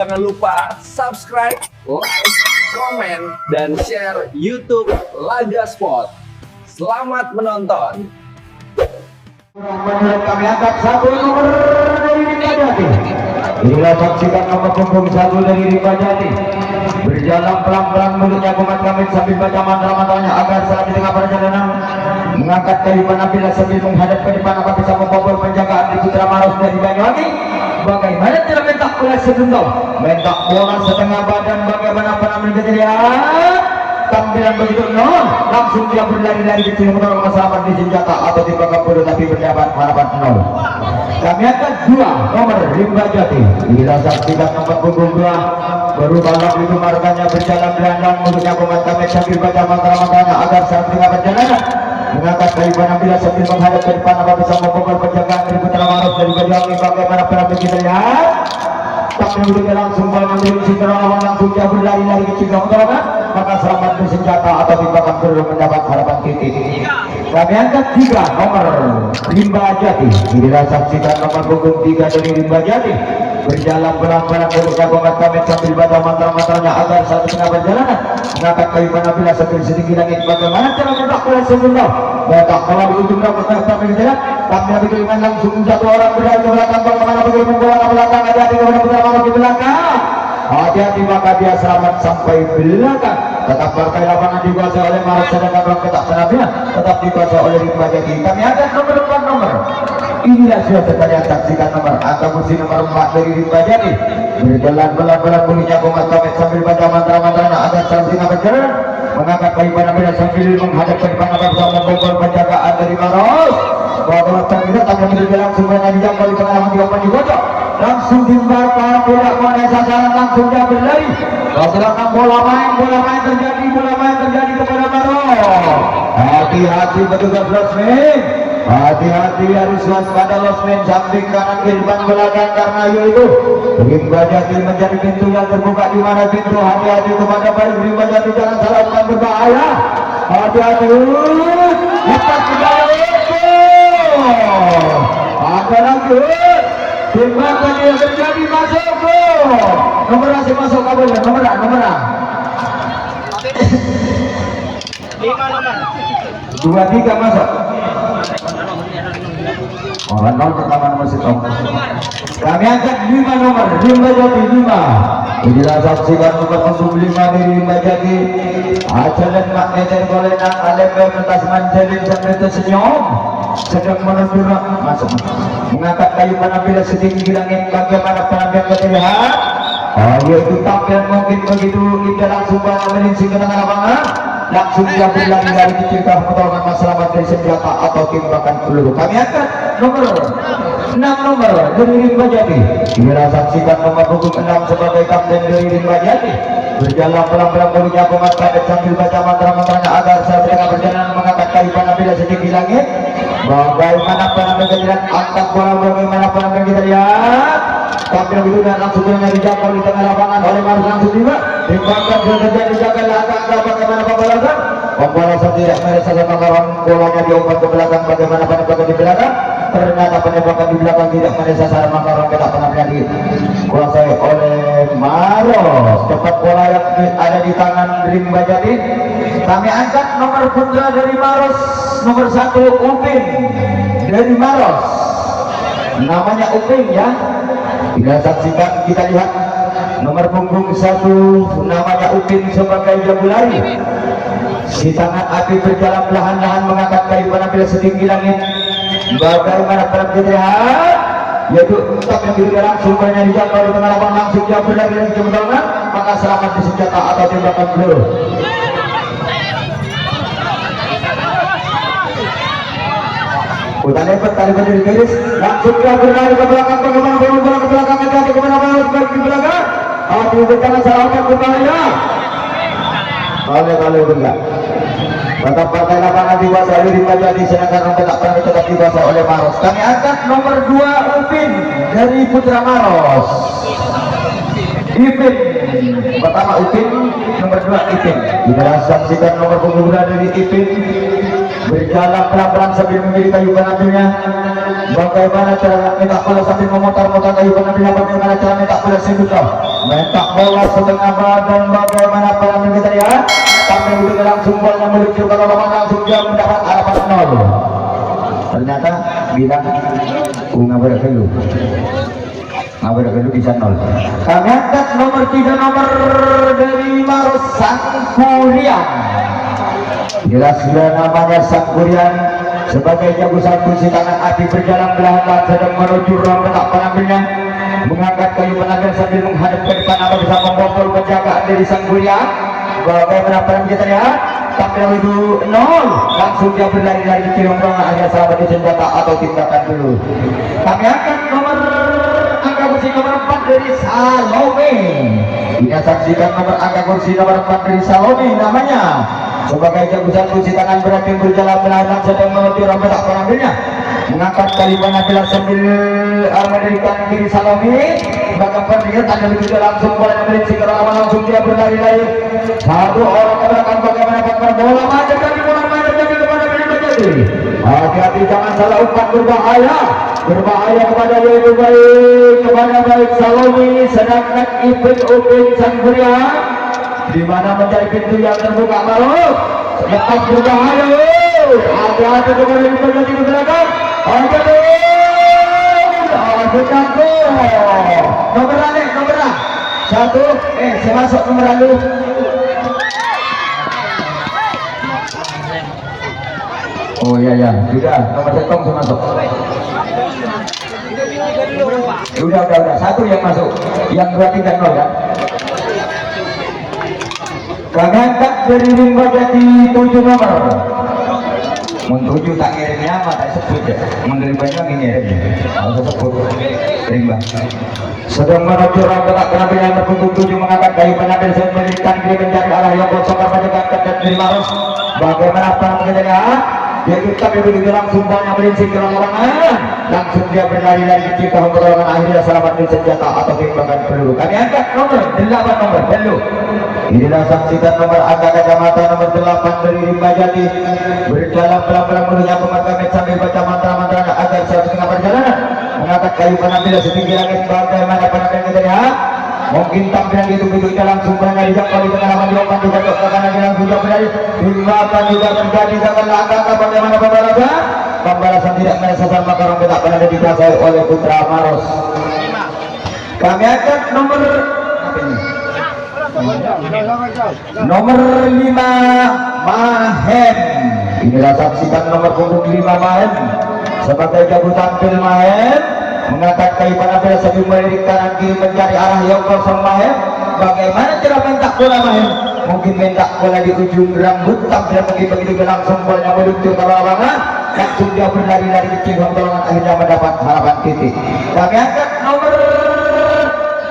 Jangan lupa subscribe, like, komen, dan share YouTube Laga Sport. Selamat menonton. Menurut kami angkat satu nomor dari Rimba Jati. Inilah saksikan nomor punggung satu dari Rimba Jati. Berjalan pelan-pelan mulutnya kumat kami sambil baca mantra-mantranya agar saat di tengah perjalanan mengangkat kayu penampilan sambil menghadap ke depan agar bisa membobol penjagaan di Putra Maros dari Banyuwangi. Bagaimana tidak mentak bola sebentar, mentak bola setengah badan, bagaimana penampilan kejadian tampilan begitu nol, langsung dia berlari-lari kecil menolak masalah di senjata atau di belakang bodoh tapi berdapat harapan nol. Kami akan dua nomor Rimba Jati. Kita saksikan nomor punggung dua baru balap itu marganya berjalan pelan-pelan mulutnya kumat kami sambil baca mantra-mantranya agar saat tengah perjalanan mengangkat kayu penampilan sambil menghadap ke depan agar bisa membobol penjagaan dari Putra Maros dari Banyuwangi. Bagaimana penampilan kita lihat tapi begitu langsung mengambil si terawan langsung dia berlari-lari ke cinggang utara, maka selamat bersenjata atau tindakan perlu mendapat harapan titik. Kami angkat tiga nomor Rimba Jati. Kita saksikan nomor punggung tiga dari Rimba Jati berjalan pelan-pelan mulutnya kumat kami sambil baca mantra-mantranya agar saat tengah perjalanan mengangkat kayu penampilan sambil sedikit langit. Bagaimana cara mendak bola sebentar, mendak bola di ujung rambut kami kita tapi begitu langsung satu orang berlari ke belakang. Bagaimana begitu membawa ke belakang, hati-hati kepada Putra Maros di belakang, hati-hati maka dia selamat sampai belakang. Tetap partai lapangan dikuasai oleh Maros sedangkan orang tetap penampilan tetap dikuasai oleh Rimba Jati. Kami akan nomor 4 nomor. Inilah sudah sekalian saksikan nomor angka kursi nomor 4 dari Rimba Jati berjalan pelan-pelan mulutnya kumat kami sambil baca mantra-mantranya agar saat tengah berjalan mengangkat kayu penampilan sambil menghadap ke depan agar bisa membobol penjagaan dari Maros. Bahwa kita akan berjalan semuanya di jam kali pengalaman 3 kocok langsung dimbarkan tidak mengenai sasaran langsung dia berlari. Masyarakat bola main terjadi kepada Maros. Hati-hati petugas losmen, hati-hati harus waspada losmen samping kanan kiri depan belakang karena yaitu Rimba Jati menjadi pintu yang terbuka di mana pintu. Hati-hati kepada baik Rimba Jati, jangan salah bukan berbahaya. Hati-hati lepas ke dalam itu ada lagi tembakan yang terjadi masuk nomor masuk kabel nomor 5 nomor 23 masuk orang nol pertama nomor situ. Kami angkat 5 nomor Rimba Jati 5. Inilah saksikan nomor 5 dari Rimba Jati. Ajalan makneten golenan alem pentas manjalin sampai tersenyum sedang menuju masuk mengangkat kayu penampilan setinggi langit. Bagaimana penampilan terlihat yaitu tampil mungkin begitu kita langsung menyingsi ke tengah lapangan langsung dia berlari dari kecil ke pertolongan masalah dari senjata atau tembakan peluru. Kami akan nomor 6 nomor dari Rimba Jati. Kita saksikan nomor punggung 6 sebagai kapten dari Rimba Jati berjalan pelan-pelan mulutnya kumat kami sambil baca mantra-mantranya agar saat tengah perjalanan mengangkat kayu penampilan setinggi langit. Bagaimana penampilan kita lihat angkat bola, bagaimana penampilan kita lihat tampil begitu dan langsung dengan dijangkau di tengah lapangan oleh Maros langsung juga dibangun sudah terjadi jaga langkah. Bagaimana pembalasan tidak merasa sama kawan bolanya diumpan ke belakang. Bagaimana penembakan di belakang, ternyata penembakan di belakang tidak merasa sama kawan kita penampilan dikuasai oleh Maros. Cepat bola yang ada di tangan Rimba Jati. Kami angkat nomor putra dari Maros nomor 1 Upin dari Maros, namanya Upin ya. Kita saksikan, kita lihat nomor punggung 1 namanya Upin sebagai jago lari. Si tangan api berjalan perlahan-lahan mengangkat kayu penampilan setinggi langit. Bagaimana penampilan terlihat yaitu tetap yang diri langsung banyak dijangkau di tengah lapangan langsung dia berlari dari kebetulan maka selamat di senjata atau tembakan peluru. Udah lepas tali berdiri garis langsung dia berlari ke belakang. Bagaimana bola ke belakang hati-hati kemana bola di belakang. Hati jangan salah umpan berbahaya. Oleh enggak. Tetap partai lapangan dikuasai oleh Rimba Jati sedangkan nomor tetap dikuasai oleh Maros. Kami angkat nomor 2 Upin dari Putra Maros. Ipin pertama Upin, nomor 2 Ipin. Kita saksikan nomor punggung dari Ipin berjalan pelan-pelan sambil memilih kayu penampilannya bagaimana cara minta bola sambil memutar-mutar kayu penampilan, bagaimana cara minta bola sindukan minta bola setengah badan, bagaimana penampilan kita lihat sampai begitu langsung bola meluncur ke lawan, langsung dia mendapat harapan 0. Ternyata bilang ngabur dulu bisa 0. Kami angkat nomor 3, nomor dari Maros Sangkurian. Jelas sudah namanya Sangkurian sebagai jago satu si tangan api berjalan belahan sedang menuju ruang letak penampilan, mengangkat kayu penampilan sambil menghadap ke depan apa bisa membobol penjagaan dari Sangkurian. Bagaimana penampilan kita lihat tampil itu 0, langsung dia berlari-lari ke ruang akhirnya sahabat di senjata atau tindakan dulu. Kami akan nomor kursi nomor 4 dari Salome. Kita saksikan nomor angka kursi nomor 4 dari Salome namanya. Sebagai jagusan kursi tangan berat yang berjalan pelan sedang menuju rombak penampilannya, mengangkat kali penampilan sambil mendirikan kiri Salome. Bahkan pendengar ada begitu langsung bola melinci ke lawan, langsung dia berlari-lari. Satu orang ke belakang bagaimana bola maju dari bola maju dari kepada penampilan. Hati-hati jangan salah umpan berbahaya kepada yang baik, kepada baik Salome, sedangkan Upin Sangkurian di mana mencari pintu yang terbuka Maros lepas berbahaya. Hati-hati kepada yang terjadi ke belakang. Hati-hati nomor satu saya masuk nomor lalu. Oh iya sudah nomor setong saya masuk. Sudah satu yang masuk, yang dua tinggal 0 kan. Kami angkat dari Rimba Jati 7 nomor. Mentuju tak kirimnya apa tak sebut ya. Menerimanya ngirim. Harus sebut Rimba. Sedang menuju ruang letak penampilan berpunggung 7 mengangkat kayu penampilan saya melirikan kiri mencari arah yang kosong karena angkat dan dari Maros. Bagaimana penampilan kita lihat? Dia kita begitu langsung banyak melincir ke lawangan, langsung dia berlari-lari ke perlawanan akhirnya selamat di senjata atau timbangan peluru. Kami angkat nomor 8 nomor peluru. Inilah saksikan nomor angka kacamata nomor 8 dari Rimba Jati berjalan pelan-pelan menuju pemakaman sambil baca mantra-mantra agar saat setengah perjalanan mengangkat kayu penampilan setinggi langit. Bagaimana penampilan kita lihat? Mungkin tampilan gitu langsung berlari jauh di tengah lawan diompan juga ke kanan langsung jauh berlari tindakan juga terjadi dengan langkah bagaimana pembalasan tidak menyesatkan maka orang tak pernah dikuasai oleh Putra Maros. Kami akan nomor 5 Mahen. Inilah saksikan nomor punggung 5 Mahen sebagai jago tampil Mahen mengangkat kayu penampilan sambil melirik kanan kiri mencari arah yang kosong Mahen. Bagaimana cara mentak bola Mahen? Mungkin mentak bola di ujung rambut tampil begitu langsung bolanya meluncur ke lawangan, langsung dia berlari-lari kecil pertolongan akhirnya mendapat harapan titik. Kami angkat nomor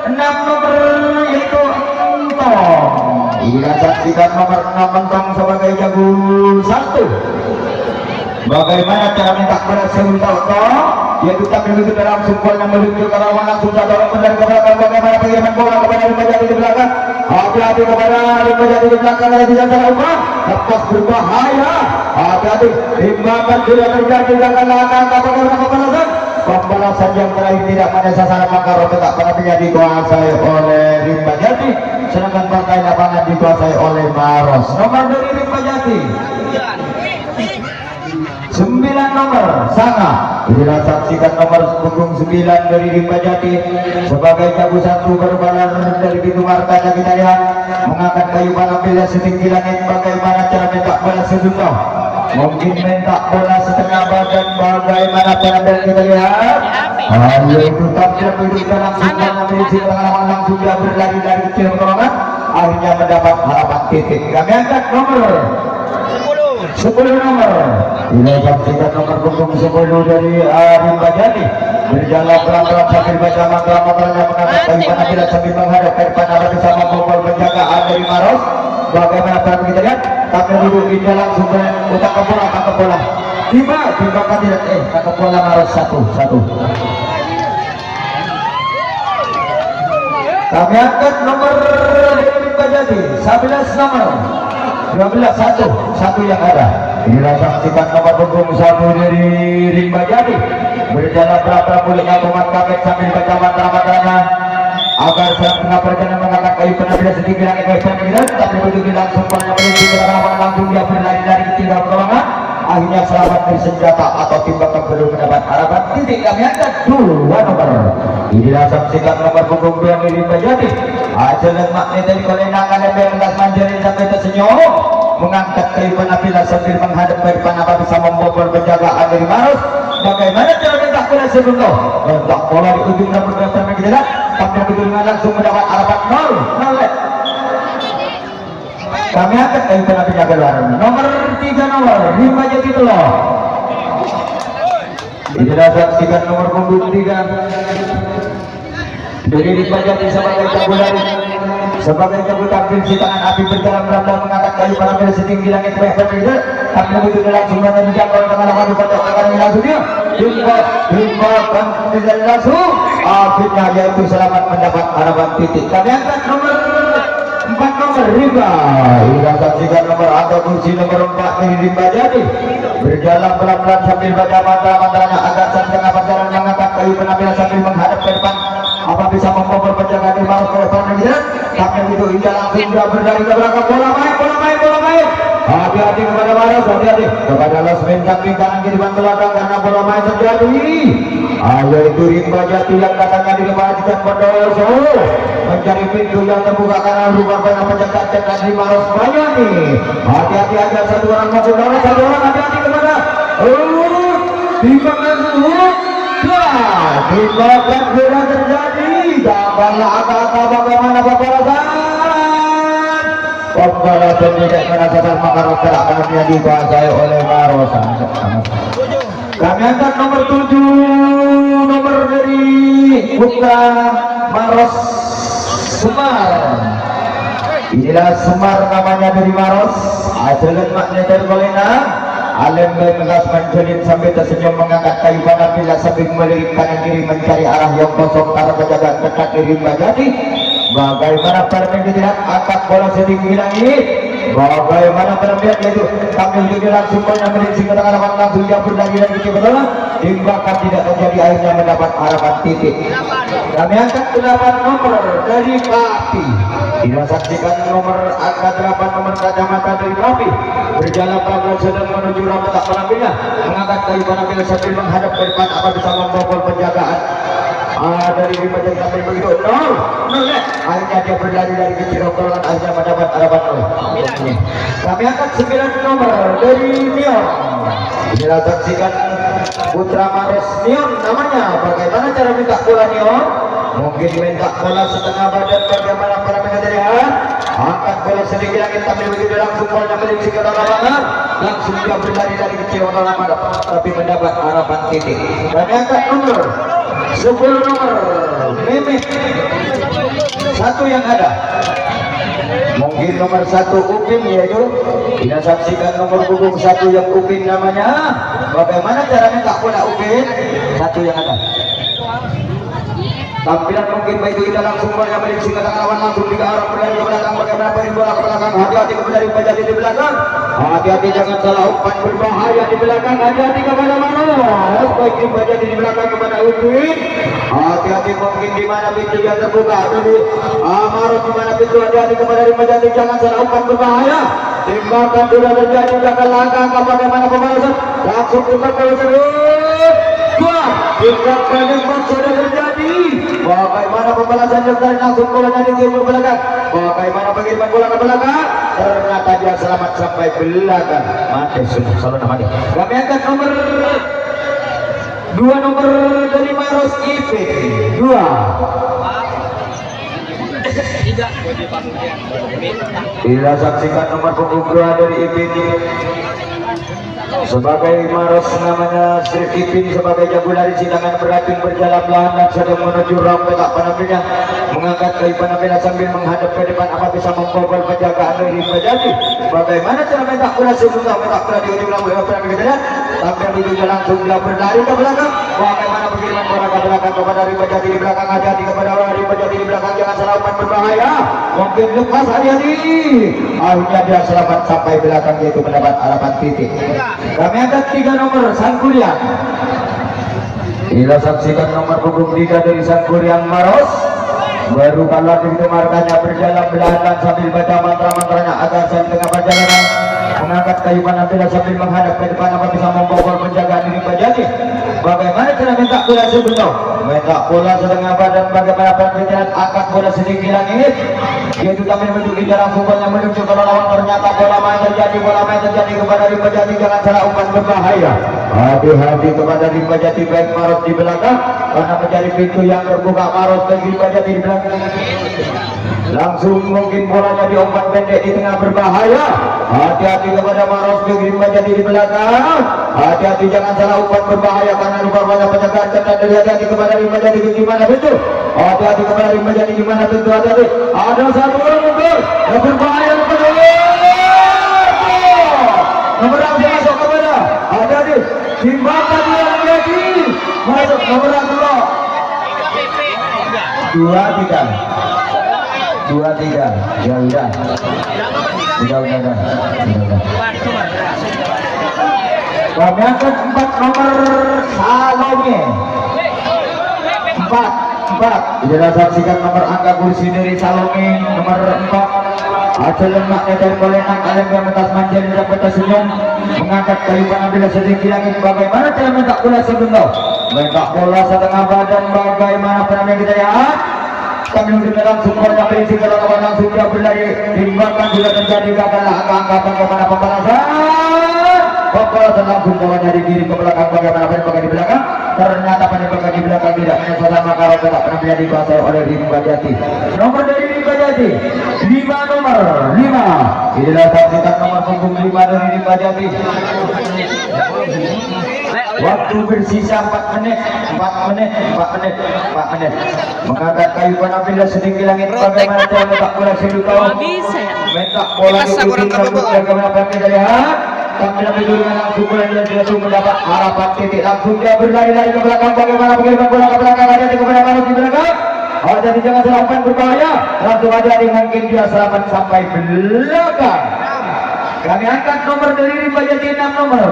6 nomor yaitu Entong. Inilah saksikan nomor 6 Entong sebagai jago 1. Bagaimana cara mentak bola Entong? Dia tetap begitu dalam sumbolnya meluncur ke lawan, langsung satu orang benar ke belakang. Bagaimana pengiriman bola kepada Rimba Jati di belakang. Hati-hati kepada Rimba Jati di belakang ada tidak salah umpan lepas berbahaya. Hati-hati Rimba akan sudah terjadi dengan langkah pembalasan yang terakhir tidak pada sasaran maka roda tak pernah menjadi dikuasai oleh Rimba Jati, sedangkan partai lapangan dikuasai oleh Maros. Nomor dari Rimba Jati 9 nomor Sanga. Inilah saksikan nomor punggung 9 dari Rimba Jati sebagai jago 1 berbalar dari pintu markanya kita lihat mengangkat kayu penampilan setinggi langit. Bagaimana cara mentak bola sejumlah mungkin mentak bola setengah badan. Bagaimana penampilan kita lihat itu tampil begitu langsung mengambil si pengalaman langsung dia berlari-lari kecil pertolongan akhirnya mendapat harapan titik. Kami angkat nomor 10 nomor. Ini saksikan nomor punggung 10 dari Rimba Jati berjalan pelan-pelan sambil baca mantra-mantranya mengangkat kayu penampilan sambil menghadap ke depan arah bisa membobol penjagaan dari Maros. Bagaimana peran kita lihat tampil duduk dia langsung utak ke bola tiba kan tidak ke bola Maros 1. Kami angkat nomor dari Rimba Jati 11 nomor 12 1 yang ada. Inilah saksikan nomor punggung 1 dari Rimba Jati. Berjalan pelan-pelan mulutnya Muhammad Kamil sambil baca mantra-mantranya agar saat tengah perjalanan mengangkat kayu penampilan setinggi langit baik tapi begitu langsung pada menuju ke lapangan langsung dia berlari dari ketinggalan pertolongan. Akhirnya selamat dari senjata atau timbakan belum mendapat harapan. Titik kami angkat 2 nomor. Inilah saksikan nomor punggung 2 dari Rimba Jati. Ajaran magnet dari kelenangan dan belas manjarin sampai tersenyum mengangkat kayu penampilan sambil menghadap ke depan apa bisa membobol penjagaan dari Maros. Bagaimana cara mentak bola sebelum mentak bola di ujung dan bergerak mengejar tapi begitu dengan langsung mendapat harapan 0. Kami angkat kayu penampilan keluar nomor 3 nomor Rimba Jati Telo. Inilah saksikan nomor punggung 3 dari Rimba Jati sebagai cabulari sebagai cabut tampil si tangan api berjalan pelan-pelan mengangkat kayu penampilan setinggi langit bergerak tapi begitu langsung menjangkau dengan lawan pojok ke kanan langsung dia himbakan dari langsung akhirnya yaitu selamat mendapat harapan titik. Kami angkat nomor 4 nomor Rimba. Inilah saksikan nomor atau kursi nomor 4 dari Rimba Jati berjalan pelan-pelan sambil baca mantra-mantranya agar saat tengah perjalanan mengangkat kayu penampilan sambil menghadap ke depan apa bisa membobol penjagaan di Maros ke depan mengejar tapi itu hingga langsung dia berlari ke belakang bola main. Hati-hati kepada Maros, hati-hati kepada Lasmin samping kanan kiri ban belakang karena bola main terjadi. Yaitu Rimba Jati yang datangnya di kepala Jikan Bondowoso mencari pintu yang terbuka karena rumah banyak penjaga cekat di Maros banyak nih. Hati-hati aja satu orang masuk dalam satu orang hati-hati kepada timbangan timbangan sudah terjadi. Janganlah agak-agak bagaimana pembalasan. Pembalasan tidak merasakan maka roster akan dikuasai oleh Maros. Kami angkat nomor 7 nomor dari Putra Maros Semar. Inilah Semar namanya dari Maros. Ajaran makna dari Kolena Alem Belas menjelit sambil tersenyum mengangkat kayu penampilan sambil melirik kanan kiri mencari arah yang kosong karena penjagaan dekat dari Rimba Jati. Bagaimana permainan tidak angkat bola setinggi langit. Bagaimana permainan itu tampil juga langsung menyambil ke tengah lapangan langsung dia berdari dari kecil betul. Timbakan tidak terjadi akhirnya mendapat harapan titik. Kami angkat 8 nomor dari Papi. Kita saksikan nomor angka 8 nomor kacamata dari Papi berjalan pelan-pelan sedang menuju rambut tak penampilan mengangkat kayu penampilan sambil menghadap ke depan apa bisa membobol penjagaan dari Rimba Jati sampai begitu 0. Akhirnya dia berlari dari kecil rombongan akhirnya mendapat harapan 0. Kami angkat 9 nomor dari Nion. Inilah saksikan Putra Maros Nion namanya. Bagaimana cara minta bola Nion? Mungkin minta bola setengah badan bagaimana para pengajaran angkat bola sedikit lagi tapi begitu langsung bola melingsi ke dalam lapangan langsung dia berlari dari kecil rombongan tapi mendapat harapan titik. Kami angkat nomor 10 nomor Mehmet 1 yang ada mungkin nomor 1 Upin yaitu kita saksikan nomor punggung 1 yang Upin namanya. Bagaimana caranya tak bola Upin 1 yang ada tampilan mungkin begitu kita langsung bola melingsi ke lawan langsung di arah berlari ke belakang bagaimana beri bola ke belakang hati-hati kepada Rimba Jati di belakang hati-hati jangan salah umpan berbahaya di belakang hati-hati kepada Maros baik Rimba Jati di belakang kepada Upin hati-hati mungkin di mana pintu yang terbuka dari Maros di mana pintu hati-hati kepada Rimba Jati jangan salah umpan berbahaya timbakan sudah terjadi jangan langkah bagaimana pembalasan langsung timbakan timbakan yang sudah terjadi. Bagaimana pembalasan dari langsung bolanya di timur belakang. Bagaimana pengiriman bola ke belakang. Ternyata dia selamat sampai belakang. Mati sudah selalu mati. Kami angkat nomor 2 nomor dari Maros IP 2. Bila saksikan nomor punggung 2 dari IP sebagai Maros namanya Sri Ipin sebagai jago lari sidangan beracun berjalan pelan dan sedang menuju rong petak penampilan mengangkat kayu penampilan sambil menghadap ke depan apa bisa membobol penjagaan dari Rimba Jati. Bagaimana cara mentak bola sebentar mentak bola di ujung rambut yang kita tampil begitu langsung dia berlari ke belakang. Bagaimana pengiriman bola ke belakang kepada Rimba Jati di belakang hati-hati kepada Rimba Jati di belakang jangan salah umpan berbahaya mungkin lepas hati-hati, akhirnya dia selamat sampai belakang, yaitu mendapat harapan titik. Kami angkat 3 nomor Sangkuriang. Bila saksikan nomor punggung 3 dari Sangkuriang Maros, baru kalah ditemarkannya berjalan belahan sambil baca mantra-mantranya agar saya di tengah perjalanan mengangkat kayu panah sambil menghadap ke depan apa bisa membobol penjagaan diri Bajati. Bagaimana cara minta bola sebelum minta bola setengah badan, bagaimana pergerakan angkat bola setinggi langit, yaitu kami menuju jarak fubolnya menuju ke lawan. Ternyata bola main terjadi kepada Bajati. Jangan salah umpan berbahaya, hati-hati kepada Bajati, baik Maros di belakang karena menjadi pintu yang terbuka. Maros bagi Bajati di belakang, langsung mungkin bolanya di umpan pendek di tengah berbahaya. Hati-hati kepada Maros bagi Bajati di belakang, hati-hati jangan salah umpan berbahaya karena lupa-lupa penjagaan. Hati-hati kepada Bajati gimana betul, hati-hati kepada Bajati gimana betul, hati-hati ada satu orang mundur yang berbahaya kepada nomor yang masuk kepada, hati-hati timbangkan dia lagi masuk nomor 2-3 ya udah kami akan 4 nomor Salome 4 kita saksikan nomor angka kursi dari Salome nomor 4. Aja lemaknya dari kolenak kalian yang metas manja dan dapat tersenyum mengangkat kayu panah bila setinggi langit. Bagaimana cara minta bola sebentar, minta bola setengah badan, bagaimana penampilan kita ya. Kami sudah langsung berada berisi kalau kawan langsung dia berlari timbangkan sudah terjadi gagal angka-angka bagaimana pembalasan langsung kawannya di kiri ke belakang, bagaimana penembak di belakang. Ternyata penembak di belakang tidak menyesal maka tetap penampilan dikuasai oleh Bajati. Nomor dari Bajati 5 nomor 5. Inilah saksikan nomor punggung 5 dari Bajati. Waktu bersisa 4 menit. Mengangkat kayu panah bila setinggi langit. Bagaimana cara letak bola seduka? Letak bola di ujung rambut. Bagaimana kita lihat? Tampilan itu dengan langsung bola dia langsung mendapat harapan titik. Langsung dia berlari-lari ke belakang. Bagaimana mengirimkan bola ke belakang? Hati-hati kepada Maros di belakang. Hati-hati jangan salah umpan berbahaya. Langsung hati-hati mungkin dia selamat sampai belakang. Kami angkat nomor dari Bajati 6 nomor.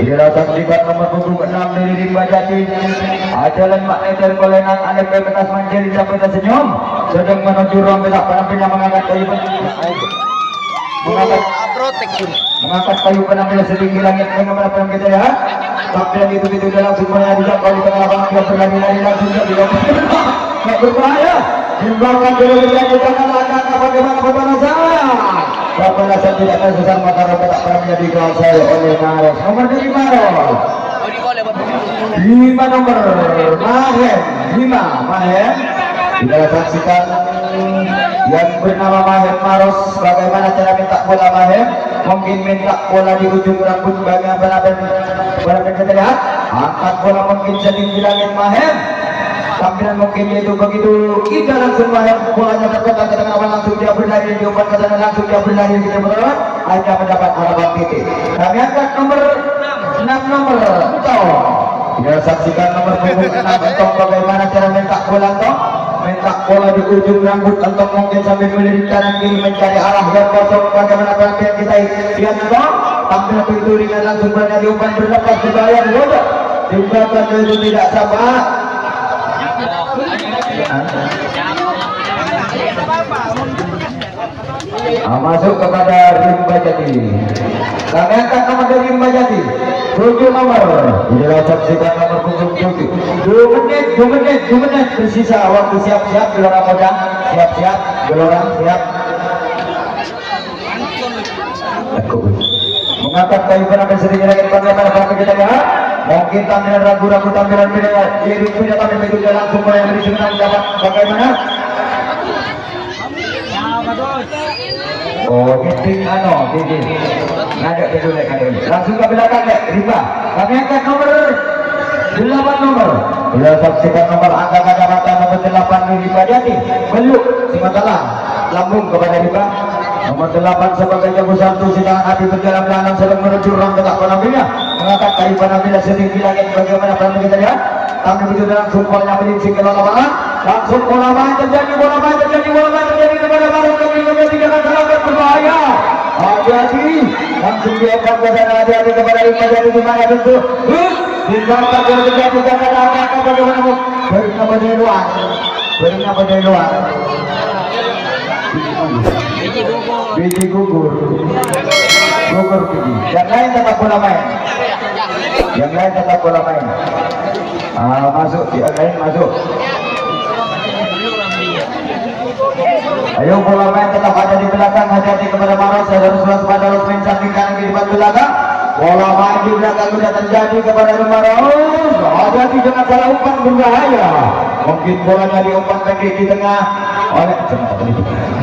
Inilah saksikan nomor punggung 6 dari Bajati. Ajalan makneter kolenan anak pemetas manjeli sampai tersenyum sedang menuju ruang betak penampilan mengangkat kayu mengangkat kayu penampilan setinggi langit. Bagaimana penampilan kita lihat tampilan itu langsung menjadi kalau di tengah lapangan dia berlari-lari langsung dia tidak berbahaya. Timbangkan dulu menjadi tangan langkah bagaimana pembalasan tidak tersesat maka tak pernah menjadi dikuasai oleh Maros. Nomor dari Maros 5 nomor Mahen. Kita saksikan yang bernama Mahen Maros. Bagaimana cara minta bola Mahen? Mungkin minta bola di ujung rambut. Bagaimana kita lihat angkat bola mungkin setinggi langit Mahen. Tampilan mungkin itu begitu indah langsung Mahen bolanya terkotak ke tengah langsung dia berlari di umpan ke sana langsung dia berlari di tempat hanya mendapat harapan titik. Kami angkat nomor 6 nomor Entong. Kita saksikan nomor punggung 6 Entong. Bagaimana cara minta bola Entong? Minta bola di ujung rambut Entong mungkin sambil melirik kanan kiri mencari arah yang kosong. Bagaimana penampilan kita lihat Entong tampilan begitu ringan langsung berada di umpan berlepas berbahaya bodoh timbangkan itu tidak sabar. Masuk kepada Bajati. Kami angkat nomor dari Bajati 7 nomor. Inilah saksikan nomor punggung 7. 2 menit bersisa waktu. Siap-siap gelora modang. Siap-siap gelora siap. Mengangkat kayu penampilan sedikit lagi. Bagaimana kita lihat mungkin tampilan ragu-ragu tampilan beda diri punya tampilan itu langsung mulai berisi dapat bagaimana ini ngajak dulu langsung ke belakang riba. Kami angkat nomor 8 nomor. Bila saksikan nomor angka kacamata nomor 8 dari Bajati beluk Simatala lambung kepada riba. Nomor 8 sebagai jago satu sedang hati berjalan pelan sedang menuju ruang betak penampilannya mengangkat kayu penampilan setinggi langit. Bagaimana penampilan kita lihat kami begitu langsung bolanya melincing ke lapangan langsung bola main terjadi kepada Maros hati-hati kepada Rimba Jati di mana tentu bintang terjadi terjadi kata bagaimana barunya pada luar biji gugur biji yang lain tetap bola main masuk yang lain masuk. Ayo bola main tetap ada di belakang, hati-hati kepada Maros, harus waspada, harus main samping kanan di depan belakang. Bola main di belakang sudah terjadi kepada Maros, hati-hati jangan salah umpan berbahaya. Mungkin bolanya diumpan pendek di tengah oleh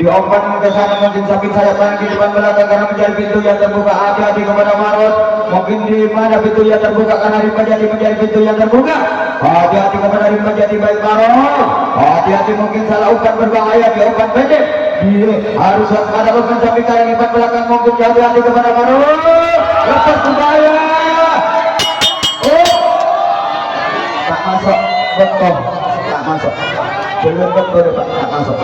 diumpan ke sana, mungkin samping sayap kanan di depan belakang karena menjadi pintu yang terbuka. Hati-hati kepada Maros, mungkin di mana pintu yang terbuka karena menjadi pintu yang terbuka. Hati-hati kepada Rimba Jati baik Maros, hati-hati mungkin salah umpan berbahaya di umpan pendek. Harus waspada umpan samping kanan di depan belakang, mungkin hati-hati kepada Maros, lepas berbahaya. Tak masuk, betul tak masuk, belum betul Pak, tak masuk.